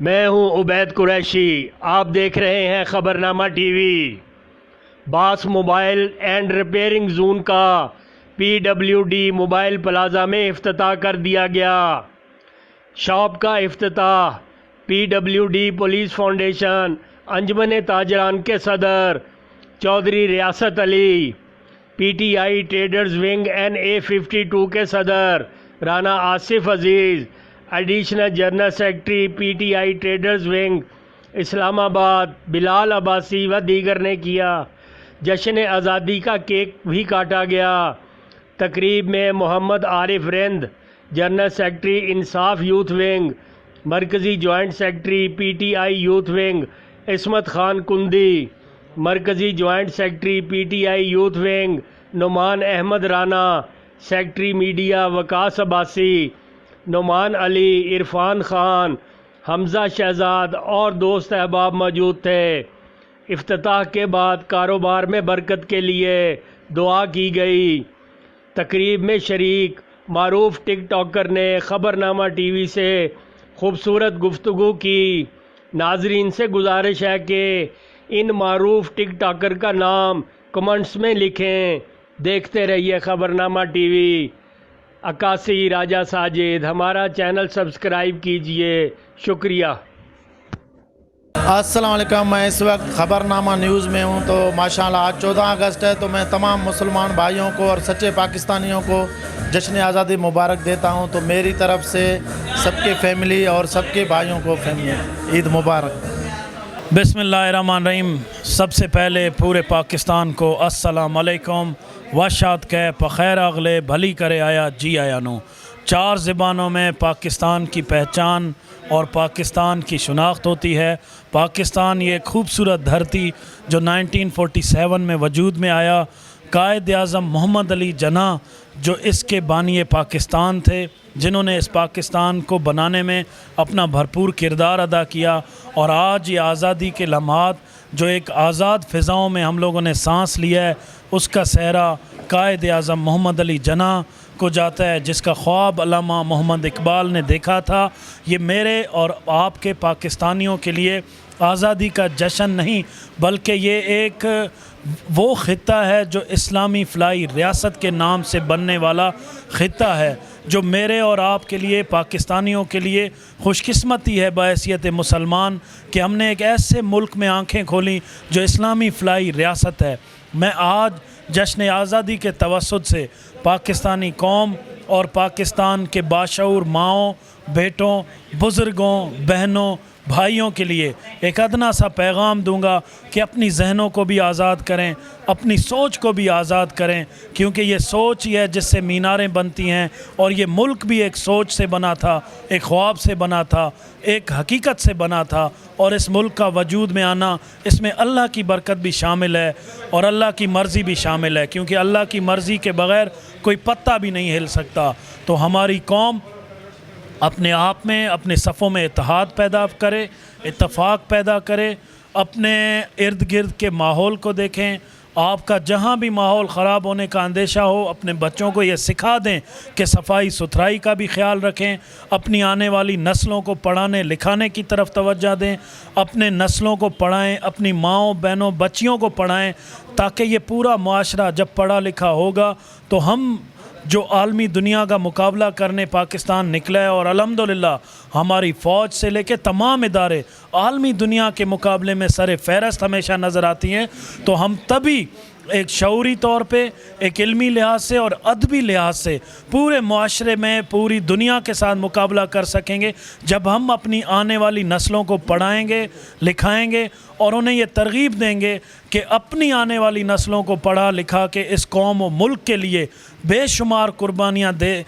میں ہوں عبید قریشی، آپ دیکھ رہے ہیں خبرنامہ T V. Boss Mobile and Repairing Zone کا PWD موبائل پلازا میں افتتاح کر دیا گیا۔ شاپ کا افتتاح PWD پولیس فاؤنڈیشن انجمن تاجران کے صدر چودھری ریاست علی، PTI ٹریڈرز ونگ NA52 کے صدر Rana Asif Aziz, additional general secretary PTI traders wing Islamabad Bilal Abbasi و دیگر نے کیا۔ جشن آزادی کا کیک بھی کاٹا گیا۔ تقریب میں Muhammad Arif Rind, general secretary Insaf Youth Wing, مرکزی joint secretary PTI Youth Wing Ismat Khan Kundi, مرکزی joint secretary PTI Youth Wing Nauman Ahmed Rana, secretary media Waqas Abbasi, Nauman Ali, Irfan Khan, Hamza Shahzad اور دوست احباب موجود تھے۔ افتتاح کے بعد کاروبار میں برکت کے لیے دعا کی گئی۔ تقریب میں شریک معروف ٹک ٹاکر نے خبرنامہ ٹی وی سے خوبصورت گفتگو کی۔ ناظرین سے گزارش ہے کہ ان معروف ٹک ٹاکر کا نام کمنٹس میں لکھیں۔ دیکھتے رہیے خبرنامہ ٹی وی۔ عکاسی راجہ ساجد، ہمارا چینل سبسکرائب کیجئے، شکریہ۔ السلام علیکم، میں اس وقت خبرنامہ نیوز میں ہوں۔ تو ماشاءاللہ آج 14 اگست ہے، تو میں تمام مسلمان بھائیوں کو اور سچے پاکستانیوں کو جشن آزادی مبارک دیتا ہوں۔ تو میری طرف سے سب کے فیملی اور سب کے بھائیوں کو عید مبارک۔ بسم اللہ الرحمن الرحیم۔ سب سے پہلے پورے پاکستان کو السلام علیکم، واشات کہ بخیر اگلے بھلی کرے آیا جی آیا نو۔ 4 زبانوں میں پاکستان کی پہچان اور پاکستان کی شناخت ہوتی ہے۔ پاکستان یہ ایک خوبصورت دھرتی جو 1947 میں وجود میں آیا۔ قائد اعظم محمد علی جناح جو اس کے بانی پاکستان تھے، جنہوں نے اس پاکستان کو بنانے میں اپنا بھرپور کردار ادا کیا، اور آج یہ آزادی کے لمحات جو ایک آزاد فضاؤں میں ہم لوگوں نے سانس لیا ہے، اس کا سہرا قائد اعظم محمد علی جناح کو جاتا ہے، جس کا خواب علامہ محمد اقبال نے دیکھا تھا۔ یہ میرے اور آپ کے پاکستانیوں کے لیے آزادی کا جشن نہیں، بلکہ یہ ایک وہ خطہ ہے جو اسلامی فلاحی ریاست کے نام سے بننے والا خطہ ہے، جو میرے اور آپ کے لیے پاکستانیوں کے لیے خوش قسمتی ہے بحیثیت مسلمان کہ ہم نے ایک ایسے ملک میں آنکھیں کھولیں جو اسلامی فلاحی ریاست ہے۔ میں آج جشن آزادی کے توسط سے پاکستانی قوم اور پاکستان کے باشعور ماؤں، بیٹوں، بزرگوں، بہنوں، بھائیوں کے لیے ایک ادنا سا پیغام دوں گا کہ اپنی ذہنوں کو بھی آزاد کریں، اپنی سوچ کو بھی آزاد کریں، کیونکہ یہ سوچ ہی ہے جس سے میناریں بنتی ہیں، اور یہ ملک بھی ایک سوچ سے بنا تھا، ایک خواب سے بنا تھا، ایک حقیقت سے بنا تھا، اور اس ملک کا وجود میں آنا، اس میں اللہ کی برکت بھی شامل ہے اور اللہ کی مرضی بھی شامل ہے، کیونکہ اللہ کی مرضی کے بغیر کوئی پتا بھی نہیں ہل سکتا۔ تو ہماری قوم اپنے آپ میں، اپنے صفوں میں اتحاد پیدا کرے، اتفاق پیدا کرے، اپنے ارد گرد کے ماحول کو دیکھیں۔ آپ کا جہاں بھی ماحول خراب ہونے کا اندیشہ ہو، اپنے بچوں کو یہ سکھا دیں کہ صفائی ستھرائی کا بھی خیال رکھیں، اپنی آنے والی نسلوں کو پڑھانے لکھانے کی طرف توجہ دیں، اپنے نسلوں کو پڑھائیں، اپنی ماؤں بہنوں بچیوں کو پڑھائیں، تاکہ یہ پورا معاشرہ جب پڑھا لکھا ہوگا تو ہم جو عالمی دنیا کا مقابلہ کرنے پاکستان نکلا ہے، اور الحمدللہ ہماری فوج سے لے کے تمام ادارے عالمی دنیا کے مقابلے میں سر فہرست ہمیشہ نظر آتی ہیں، تو ہم تبھی ایک شعوری طور پہ، ایک علمی لحاظ سے اور ادبی لحاظ سے پورے معاشرے میں پوری دنیا کے ساتھ مقابلہ کر سکیں گے، جب ہم اپنی آنے والی نسلوں کو پڑھائیں گے، لکھائیں گے، اور انہیں یہ ترغیب دیں گے کہ اپنی آنے والی نسلوں کو پڑھا لکھا کے اس قوم و ملک کے لیے بے شمار قربانیاں دے